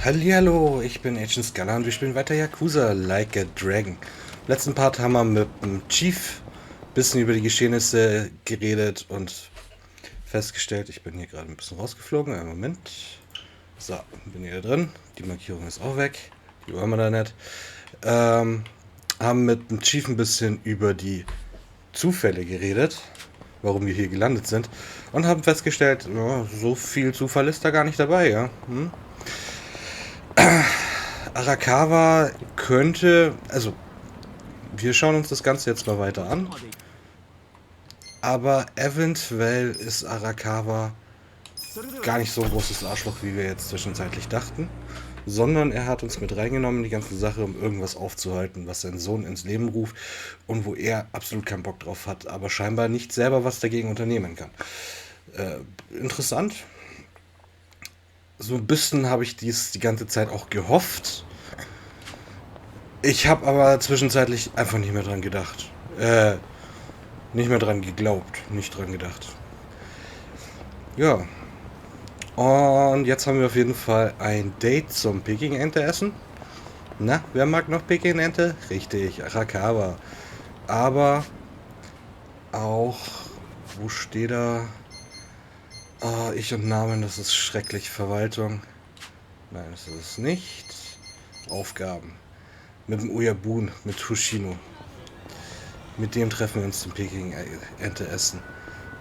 Hallihallo, ich bin Scaller und wir spielen weiter Yakuza Like a Dragon. Im letzten Part haben wir mit dem Chief ein bisschen über die Geschehnisse geredet und festgestellt, ich bin hier gerade ein bisschen rausgeflogen. Einen Moment. So, bin hier drin. Die Markierung ist auch weg. Die wollen wir da nicht. Haben mit dem Chief ein bisschen über die Zufälle geredet, warum wir hier gelandet sind. Und haben festgestellt, ja, so viel Zufall ist da gar nicht dabei, ja. Arakawa könnte, also wir schauen uns das Ganze jetzt mal weiter an, aber eventuell ist Arakawa gar nicht so ein großes Arschloch, wie wir jetzt zwischenzeitlich dachten, sondern er hat uns mit reingenommen in die ganze Sache, um irgendwas aufzuhalten, was sein Sohn ins Leben ruft und wo er absolut keinen Bock drauf hat, aber scheinbar nicht selber was dagegen unternehmen kann. Interessant. So ein bisschen habe ich dies die ganze Zeit auch gehofft. Ich habe aber zwischenzeitlich einfach nicht mehr dran gedacht. Nicht mehr dran geglaubt, nicht dran gedacht. Ja. Und jetzt haben wir auf jeden Fall ein Date zum Peking-Ente essen. Na, wer mag noch Peking-Ente? Richtig, Arakawa. Aber auch, wo steht da? Oh, ich und Namen, das ist schrecklich. Verwaltung. Nein, das ist es nicht. Aufgaben. Mit dem Uyabun, mit Hoshino. Mit dem treffen wir uns zum Peking-Ente essen.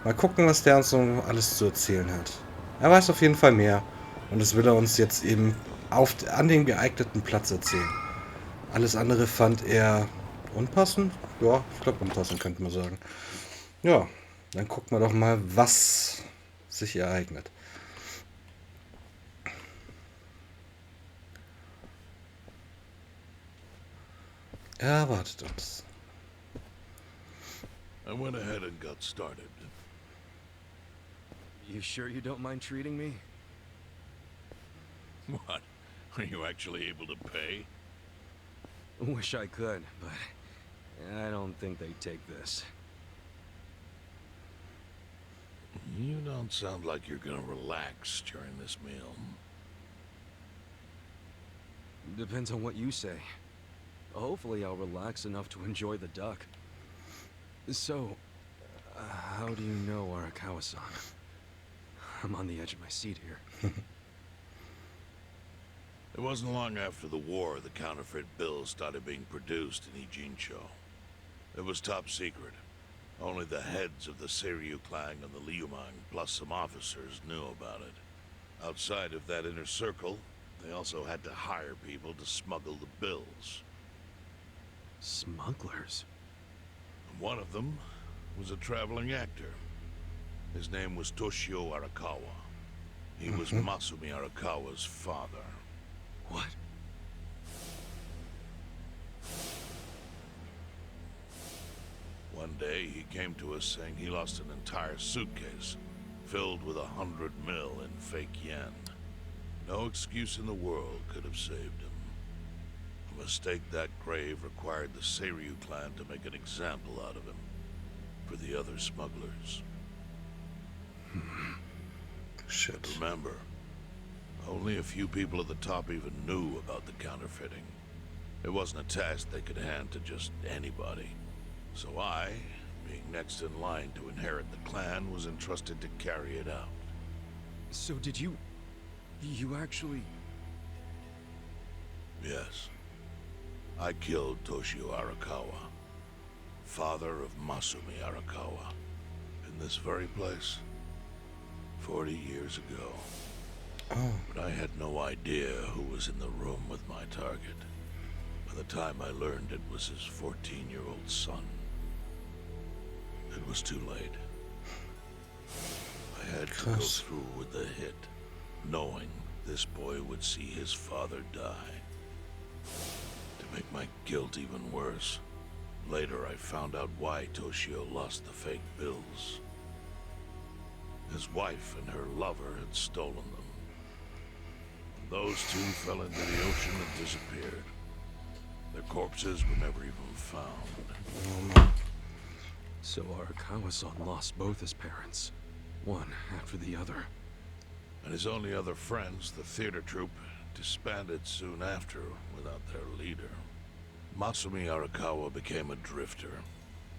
Mal gucken, was der uns so alles zu erzählen hat. Er weiß auf jeden Fall mehr. Und das will er uns jetzt eben an dem geeigneten Platz erzählen. Alles andere fand er unpassend. Ja, ich glaube unpassend, könnte man sagen. Ja, dann gucken wir doch mal, was sich ereignet. Er erwartet uns. I went ahead and got started. You sure you don't mind treating me? What? Are you actually able to pay? Wish I could, but I don't think they'd take this. You don't sound like you're gonna relax during this meal. Depends on what you say. Hopefully I'll relax enough to enjoy the duck. So, how do you know Arakawa-san? I'm on the edge of my seat here. It wasn't long after the war the counterfeit bills started being produced in Ijincho. It was top secret. Only the heads of the Seiryu clan and the Liumang, plus some officers, knew about it. Outside of that inner circle, they also had to hire people to smuggle the bills. Smugglers? One of them was a traveling actor. His name was Toshio Arakawa. He was Masumi Arakawa's father. What? One day, he came to us saying he lost an entire suitcase filled with 100 mil in fake yen. No excuse in the world could have saved him. A mistake that grave required the Seiryu clan to make an example out of him for the other smugglers. Shit. But remember, only a few people at the top even knew about the counterfeiting. It wasn't a task they could hand to just anybody. So I, being next in line to inherit the clan, was entrusted to carry it out. So did you actually... Yes. I killed Toshio Arakawa, father of Masumi Arakawa, in this very place, 40 years ago. Oh. But I had no idea who was in the room with my target. By the time I learned it was his 14-year-old son. It was too late. I had to go through with the hit, knowing this boy would see his father die. To make my guilt even worse, later I found out why Toshio lost the fake bills. His wife and her lover had stolen them. Those two fell into the ocean and disappeared. Their corpses were never even found. So Arakawa-san lost both his parents, one after the other. And his only other friends, the theater troupe, disbanded soon after without their leader. Matsumi Arakawa became a drifter,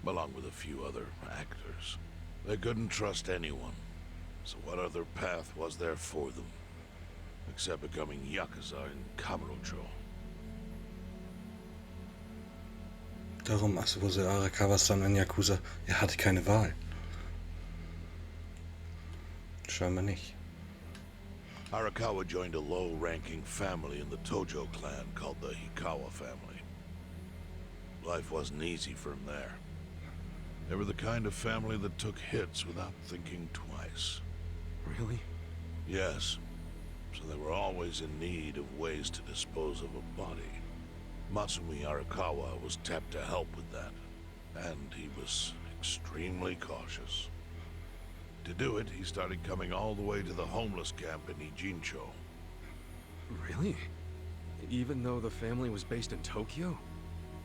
along with a few other actors. They couldn't trust anyone, so what other path was there for them? Except becoming Yakuza in Kamurocho. Darum wurde Arakawa-san ein Yakuza. Er hatte keine Wahl. Scheinbar nicht. Arakawa joined a low-ranking family in the Tojo clan called the Hikawa family. Life wasn't easy for him there. They were the kind of family that took hits without thinking twice. Really? Yes. So they were always in need of ways to dispose of a body. Matsumi Arakawa was tapped to help with that, and he was extremely cautious. To do it, he started coming all the way to the homeless camp in Ijincho. Really? Even though the family was based in Tokyo?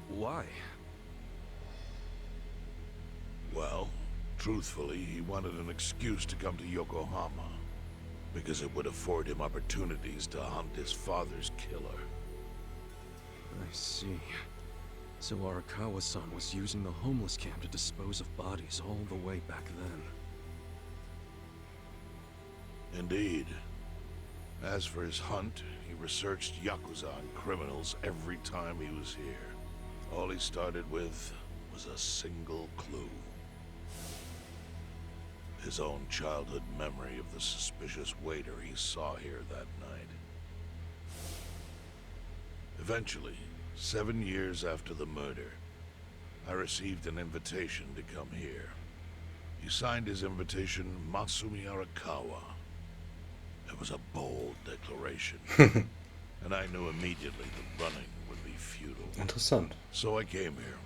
Why? Well, truthfully, he wanted an excuse to come to Yokohama, because it would afford him opportunities to hunt his father's killer. I see. So Arakawa-san was using the homeless camp to dispose of bodies all the way back then. Indeed. As for his hunt, he researched Yakuza and criminals every time he was here. All he started with was a single clue. His own childhood memory of the suspicious waiter he saw here that night. Eventually, 7 years after the murder, I received an invitation to come here. He signed his invitation Matsumi Arakawa. It was a bold declaration, and I knew immediately the running would be futile. Interessant. So I came here,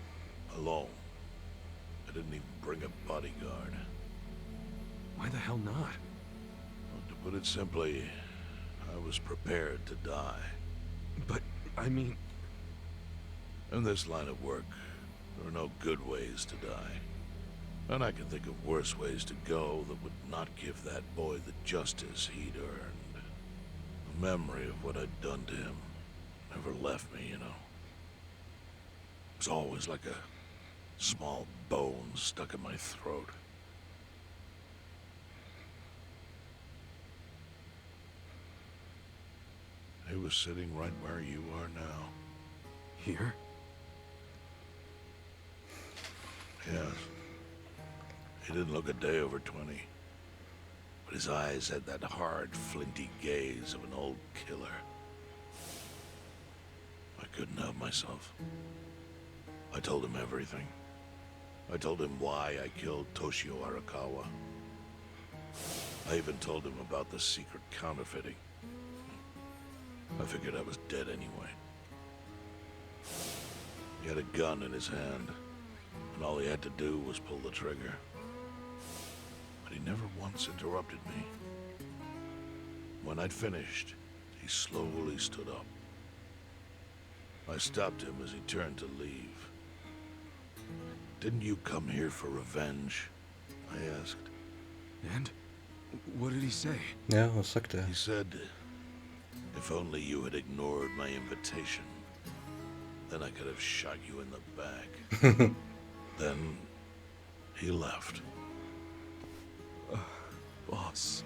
alone. I didn't even bring a bodyguard. Why the hell not? Well, to put it simply, I was prepared to die. But, I mean... In this line of work, there are no good ways to die. And I can think of worse ways to go that would not give that boy the justice he'd earned. The memory of what I'd done to him never left me, you know. It was always like a small bone stuck in my throat. He was sitting right where you are now. Here? Yes. He didn't look a day over 20. But his eyes had that hard, flinty gaze of an old killer. I couldn't help myself. I told him everything. I told him why I killed Toshio Arakawa. I even told him about the secret counterfeiting. I figured I was dead anyway. He had a gun in his hand, and all he had to do was pull the trigger. But he never once interrupted me. When I'd finished, he slowly stood up. I stopped him as he turned to leave. "Didn't you come here for revenge?" I asked. And? What did he say? Ja, was sagt er? He said, "If only you had ignored my invitation, then I could have shot you in the back." Then he left. Boss.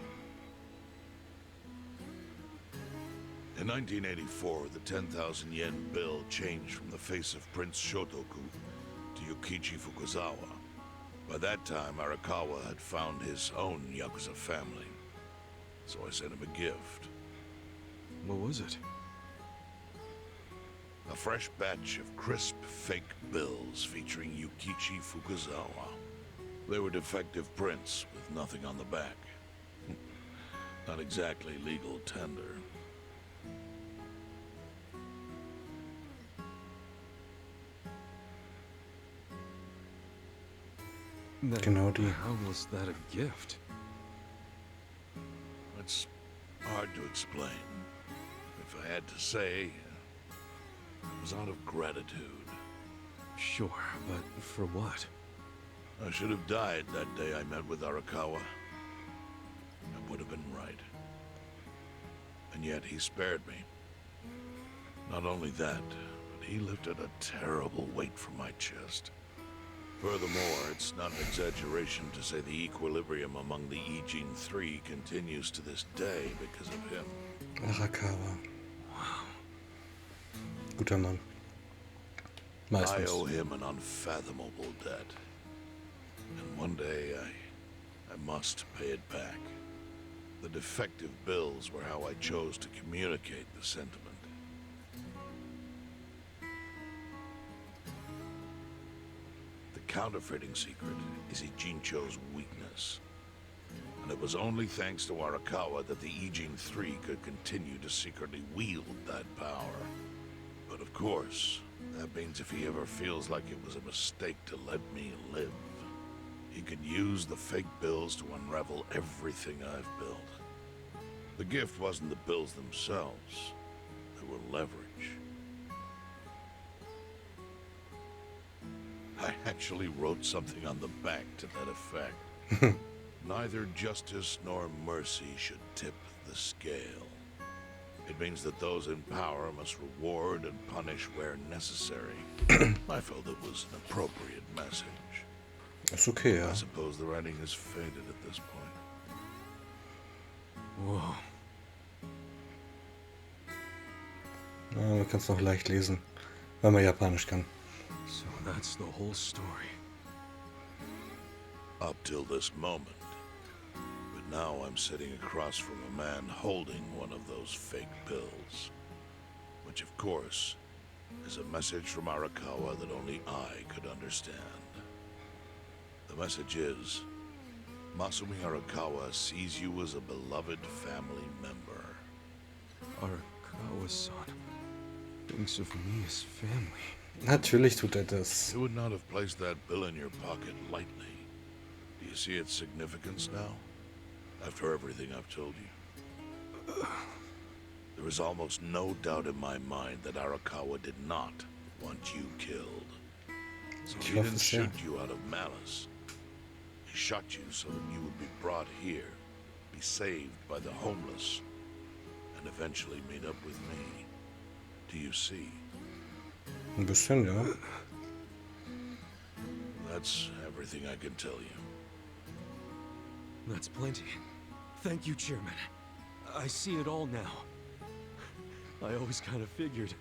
In 1984, the 10,000 yen bill changed from the face of Prince Shotoku to Yukichi Fukuzawa. By that time, Arakawa had found his own Yakuza family. So I sent him a gift. What was it? A fresh batch of crisp, fake bills featuring Yukichi Fukuzawa. They were defective prints with nothing on the back. Not exactly legal tender. Genau die. How was that a gift? It's hard to explain. If I had to say, it was out of gratitude. Sure, but for what? I should have died that day I met with Arakawa. It would have been right. And yet he spared me. Not only that, but he lifted a terrible weight from my chest. Furthermore, it's not an exaggeration to say the equilibrium among the E-Gene 3 continues to this day because of him. Arakawa. Guter Mann. I Meistens. owe him an unfathomable debt. And one day, I must pay it back. The defective bills were how I chose to communicate the sentiment. The counterfeiting secret is Ijincho's weakness. And it was only thanks to Arakawa that the E-Gene 3 could continue to secretly wield that power. But of course, that means if he ever feels like it was a mistake to let me live, he can use the fake bills to unravel everything I've built. The gift wasn't the bills themselves, they were leverage. I actually wrote something on the back to that effect. Neither justice nor mercy should tip the scale. It means that those in power must reward and punish where necessary. I felt it was an appropriate message. Ist okay, ja. I suppose the writing has faded at this point. Whoa. Ja, man kann es noch leicht lesen, weil man Japanisch kann. So that's the whole story. Up till this moment. But now I'm sitting across from a man holding one of those fake bills. Which, of course, is a message from Arakawa that only I could understand. The message is, Masumi Arakawa sees you as a beloved family member. Arakawa-san thinks of me as family. Natürlich tut er das. You would not have placed that bill in your pocket lightly. Do you see its significance now? After everything I've told you? There is almost no doubt in my mind that Arakawa did not want you killed. So he didn't shoot you out of malice. He shot you so that you would be brought here, be saved by the homeless, and eventually meet up with me. Do you see? Ein bisschen, ja. That's everything I can tell you. That's plenty. Thank you, Chairman. I see it all now. I always kind of figured.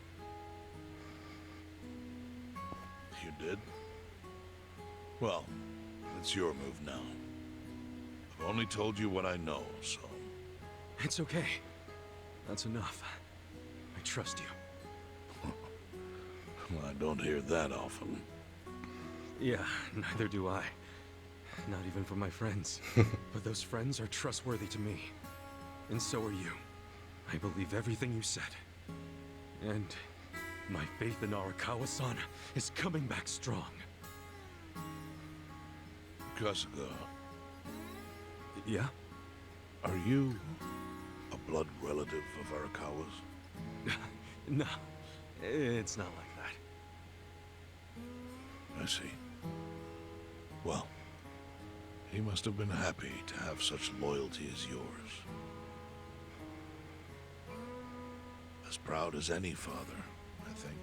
You did? Well, it's your move now. I've only told you what I know, so... It's okay. That's enough. I trust you. Well, I don't hear that often. Yeah, neither do I. Not even from my friends. But those friends are trustworthy to me. And so are you. I believe everything you said. And my faith in Arakawa-san is coming back strong. Kasuga, Yeah? are you a blood relative of Arakawa's? No, it's not like that. I see. Well, he must have been happy to have such loyalty as yours. As proud as any father, I think.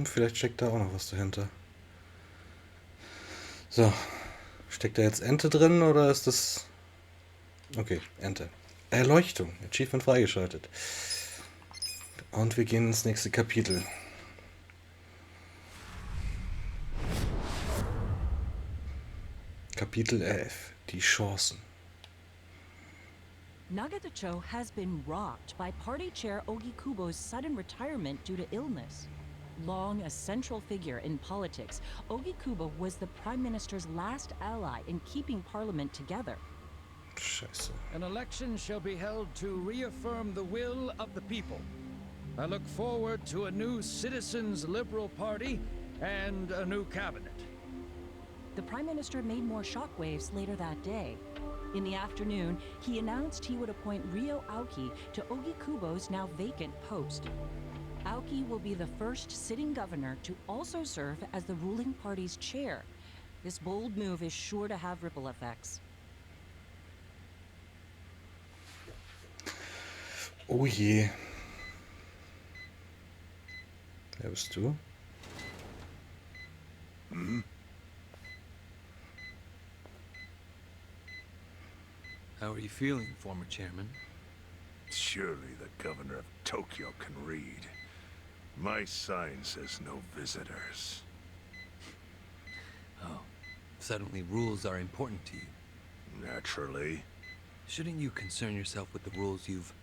Vielleicht steckt da auch noch was dahinter. So. Steckt da jetzt Ente drin oder ist das... Okay, Ente. Erleuchtung. Achievement freigeschaltet. Und wir gehen ins nächste Kapitel. Kapitel 11. Die Chancen. Nagatacho has been rocked by Party Chair Ogikubo's sudden retirement due to illness. Long a central figure in politics, Ogikubo was the Prime Minister's last ally in keeping Parliament together. Scheiße. An election shall be held to reaffirm the will of the people. I look forward to a new Citizens Liberal Party and a new cabinet. The Prime Minister made more shockwaves later that day. In the afternoon, he announced he would appoint Ryo Aoki to Ogikubo's now vacant post. Aoki will be the first sitting governor to also serve as the ruling party's chair. This bold move is sure to have ripple effects. Oh je. Wer bist du? How are you feeling, former chairman? Surely the governor of Tokyo can read. My sign says no visitors. Oh, suddenly rules are important to you. Naturally. Shouldn't you concern yourself with the rules you've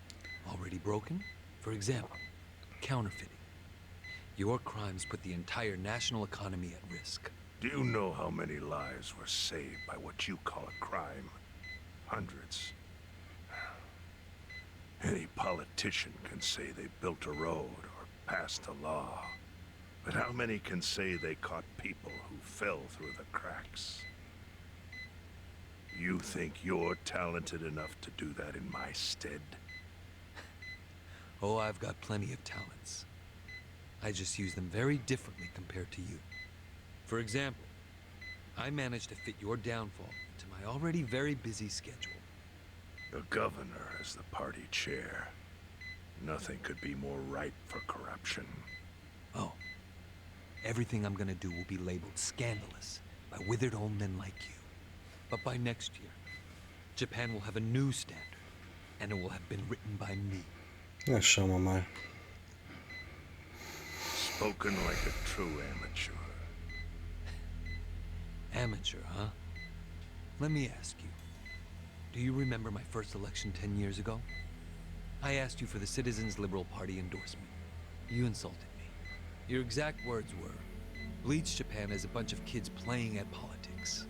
already broken? For example, counterfeiting. Your crimes put the entire national economy at risk. Do you know how many lives were saved by what you call a crime? Hundreds. Any politician can say they built a road or passed a law. But how many can say they caught people who fell through the cracks? You think you're talented enough to do that in my stead? Oh, I've got plenty of talents. I just use them very differently compared to you. For example, I managed to fit your downfall into my already very busy schedule. The governor as the party chair. Nothing could be more ripe for corruption. Oh, everything I'm gonna do will be labeled scandalous by withered old men like you. But by next year, Japan will have a new standard, and it will have been written by me. Na, schauen wir mal. Spoken like a true amateur. Amateur, huh? Let me ask you. Do you remember my first election 10 years ago? I asked you for the Citizens Liberal Party endorsement. You insulted me. Your exact words were, "Bleach Japan is a bunch of kids playing at politics."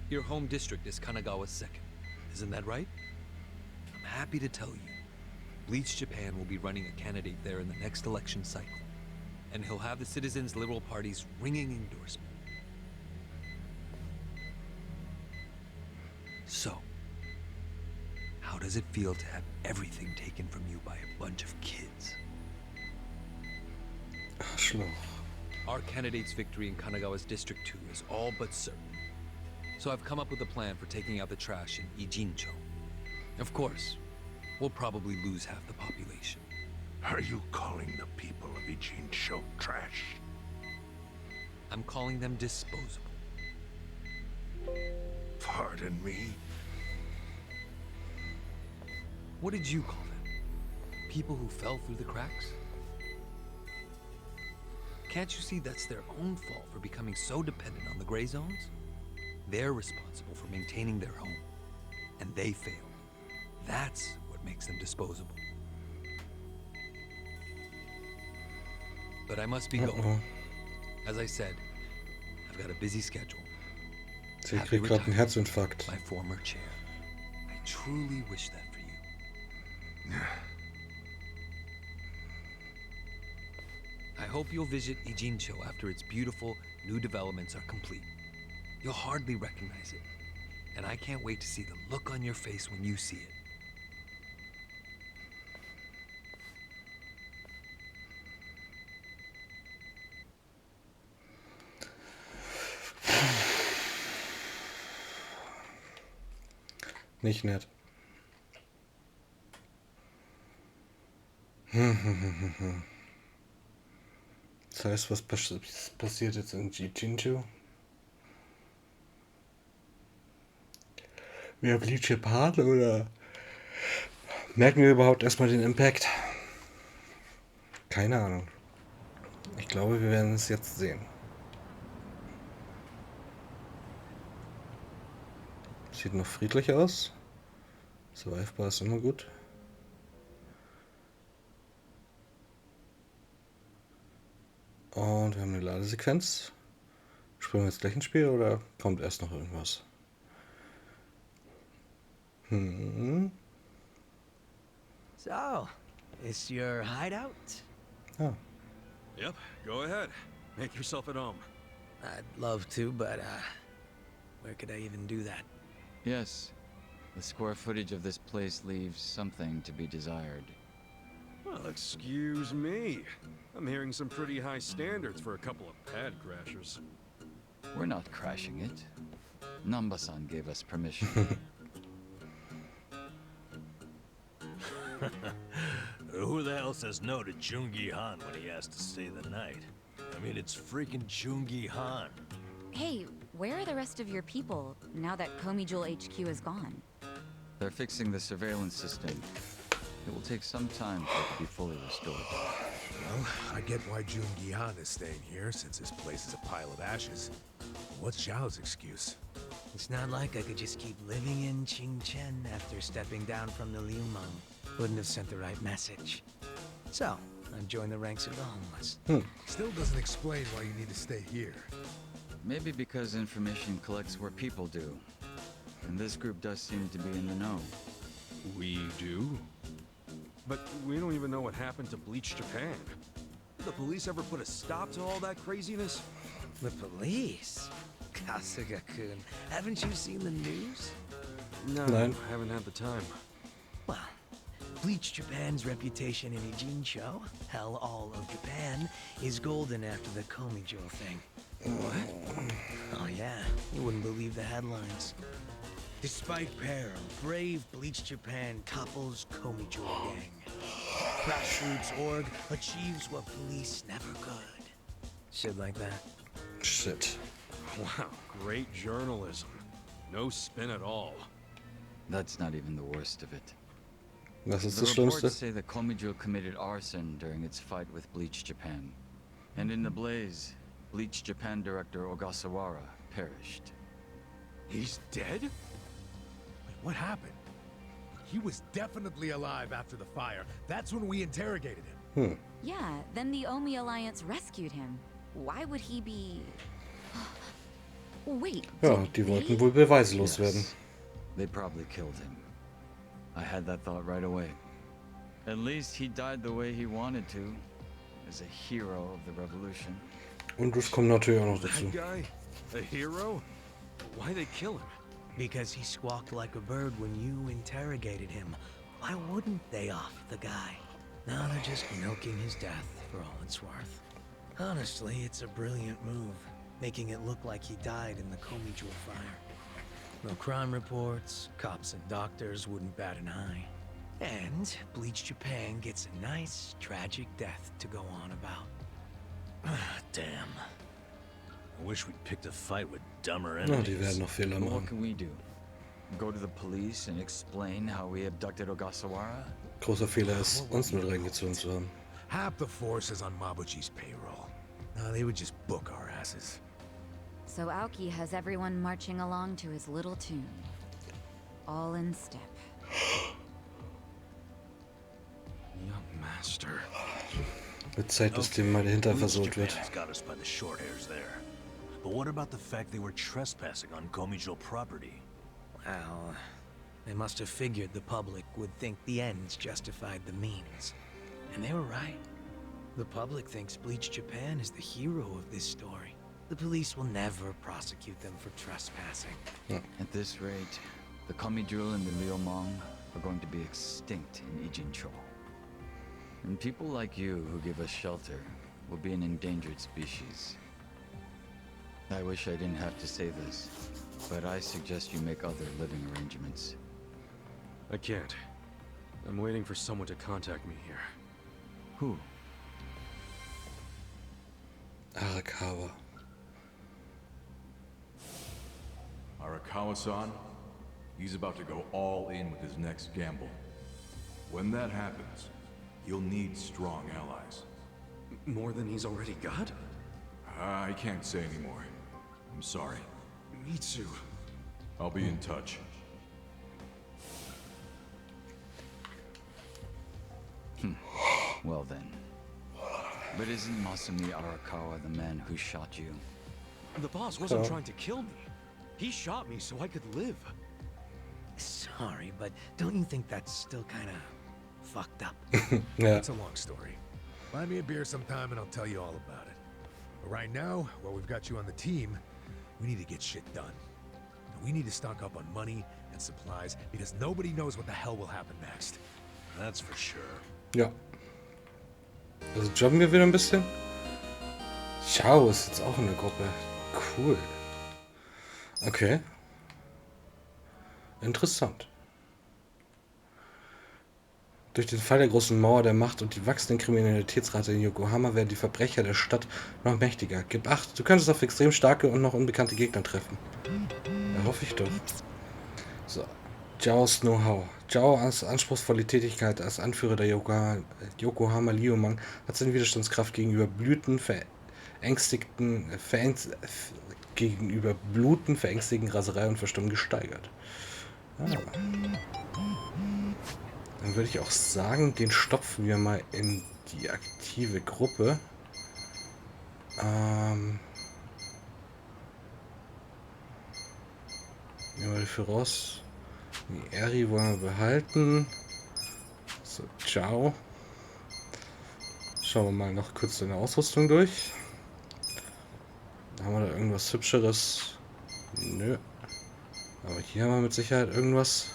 Your home district is Kanagawa's second. Isn't that right? I'm happy to tell you, Bleach Japan will be running a candidate there in the next election cycle. And he'll have the Citizens Liberal Party's ringing endorsement. So, how does it feel to have everything taken from you by a bunch of kids? Arschloch. Our candidate's victory in Kanagawa's District 2 is all but certain. So I've come up with a plan for taking out the trash in Ijincho. Of course, we'll probably lose half the population. Are you calling the people of Ijincho trash? I'm calling them disposable. Pardon me? What did you call them? People who fell through the cracks? Can't you see that's their own fault for becoming so dependent on the gray zones? They're responsible for maintaining their home, and they failed. That's what makes them disposable. But I must be going. As I said, I've got a busy schedule. Sie kriegt gerade einen Herzinfarkt. My former chair. I truly wish that for you. I hope you'll visit Ijincho after its beautiful new developments are complete. You'll hardly recognize it, and I can't wait to see the look on your face when you see it. Nicht nett. Das heißt, was passiert jetzt in Ijincho? Mehr Bleach Japan oder merken wir überhaupt erstmal den Impact? Keine Ahnung. Ich glaube, wir werden es jetzt sehen. Sieht noch friedlich aus. Survivbar ist immer gut. Und wir haben eine Ladesequenz. Springen wir jetzt gleich ins Spiel oder kommt erst noch irgendwas? So, is your hideout? Ah. Yep, go ahead. Make yourself at home. I'd love to, but where could I even do that? Yes. The square footage of this place leaves something to be desired. Well, excuse me. I'm hearing some pretty high standards for a couple of pad crashers. We're not crashing it. Namba-san gave us permission. Who the hell says no to Jungi Han when he has to stay the night? I mean, it's freaking Jungi Han. Hey, where are the rest of your people now that Komijul HQ is gone? They're fixing the surveillance system. It will take some time for it to be fully restored. Well, I get why Jungi Han is staying here, since this place is a pile of ashes. What's Zhao's excuse? It's not like I could just keep living in Qingchen after stepping down from the Liumang. Wouldn't have sent the right message. So, I've joined the ranks of the homeless. Still doesn't explain why you need to stay here. Maybe because information collects where people do. And this group does seem to be in the know. We do? But we don't even know what happened to Bleach Japan. Did the police ever put a stop to all that craziness? The police? Kasuga-kun, haven't you seen the news? No, Nein. I haven't had the time. Well, Bleach Japan's reputation in Ijincho, hell all of Japan, is golden after the Komijul thing. What? Oh yeah, you wouldn't believe the headlines. Despite peril, brave Bleach Japan topples Komijul gang. Grassroots org achieves what police never could. Shit like that. Shit. Wow, great journalism. No spin at all. That's not even the worst of it. Was ist The das Schlimmste? reports say that Komijul committed arson during its fight with Bleach Japan. And in the blaze, Bleach Japan director Ogasawara perished. He's dead? Wait, what happened? He was definitely alive after the fire. That's when we interrogated him. Yeah, then the Omi Alliance rescued him. Why would he be... Wait, Ja, did die they? wollten wohl Beweise loswerden. Yes, they probably killed him. I had that thought right away. At least he died the way he wanted to, as a hero of the revolution. Und es kommt natürlich auch noch dazu. That guy? A hero? Why'd they kill him? Because he squawked like a bird when you interrogated him. Why wouldn't they off the guy? Now they're just milking his death for all it's worth. Honestly, it's a brilliant move, making it look like he died in the Komijul fire. No crime reports, cops and doctors wouldn't bat an eye. And Bleach Japan gets a nice, tragic death to go on about. Damn. I wish we'd picked a fight with dumber Na, enemies. die werden noch Fehler But what machen. can we do? Go to the police and explain how we abducted Ogasawara? Großer Fehler ist, uns mit reingezogen zu haben. Half the force is on Mabuchi's payroll. No, they would just book our asses. So Aoki has everyone marching along to his little tune. All in step. Young master. Wird Zeit, dass dem mal der Hintern Bleach versohlt wird. Japan's got us by the short hairs there. But what about the fact they were trespassing on Komijul property? Well, they must have figured the public would think the ends justified the means. And they were right. The public thinks Bleach Japan is the hero of this story. The police will never prosecute them for trespassing. At this rate, the Komijul and the Liumang are going to be extinct in Ijincho. And people like you who give us shelter will be an endangered species. I wish I didn't have to say this, but I suggest you make other living arrangements. I can't. I'm waiting for someone to contact me here. Who? Arakawa. Arakawa-san, he's about to go all in with his next gamble. When that happens, you'll need strong allies. More than he's already got? I can't say anymore. I'm sorry. Mitsu. I'll be in touch. Well then. But isn't Masumi Arakawa the man who shot you? The boss wasn't trying to kill me. He shot me so I could live. Sorry, but don't you think that's still kind of fucked up? Ja. It's a long story. Buy me a beer sometime and I'll tell you all about it. But right now, while we've got you on the team, we need to get shit done. And we need to stock up on money and supplies because nobody knows what the hell will happen next. That's for sure. Ja. Also jobben wir wieder ein bisschen. Zhao ist jetzt auch in der Gruppe. Cool. Okay. Interessant. Durch den Fall der großen Mauer der Macht und die wachsende Kriminalitätsrate in Yokohama werden die Verbrecher der Stadt noch mächtiger. Gib acht, du könntest auf extrem starke und noch unbekannte Gegner treffen. Ja, hoffe ich doch. So. Zhaos Know-how. Zhao als anspruchsvolle Tätigkeit als Anführer der Yokohama Liumang hat seine Widerstandskraft gegenüber Bluten, verängstigten Raserei und Verstummen gesteigert. Ah. Dann würde ich auch sagen, den stopfen wir mal in die aktive Gruppe. Nehmen wir dafür raus. Die Eri wollen wir behalten. So, ciao. Schauen wir mal noch kurz deine Ausrüstung durch. Haben wir da irgendwas Hübscheres? Nö. Aber hier haben wir mit Sicherheit irgendwas.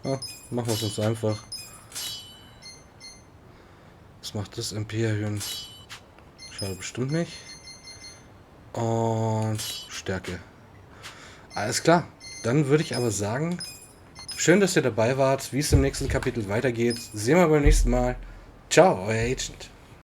Ah, machen wir es uns einfach. Was macht das MP erhöhen? Schade bestimmt nicht. Und Stärke. Alles klar. Dann würde ich aber sagen, schön, dass ihr dabei wart. Wie es im nächsten Kapitel weitergeht, sehen wir beim nächsten Mal. Ciao, euer Agent.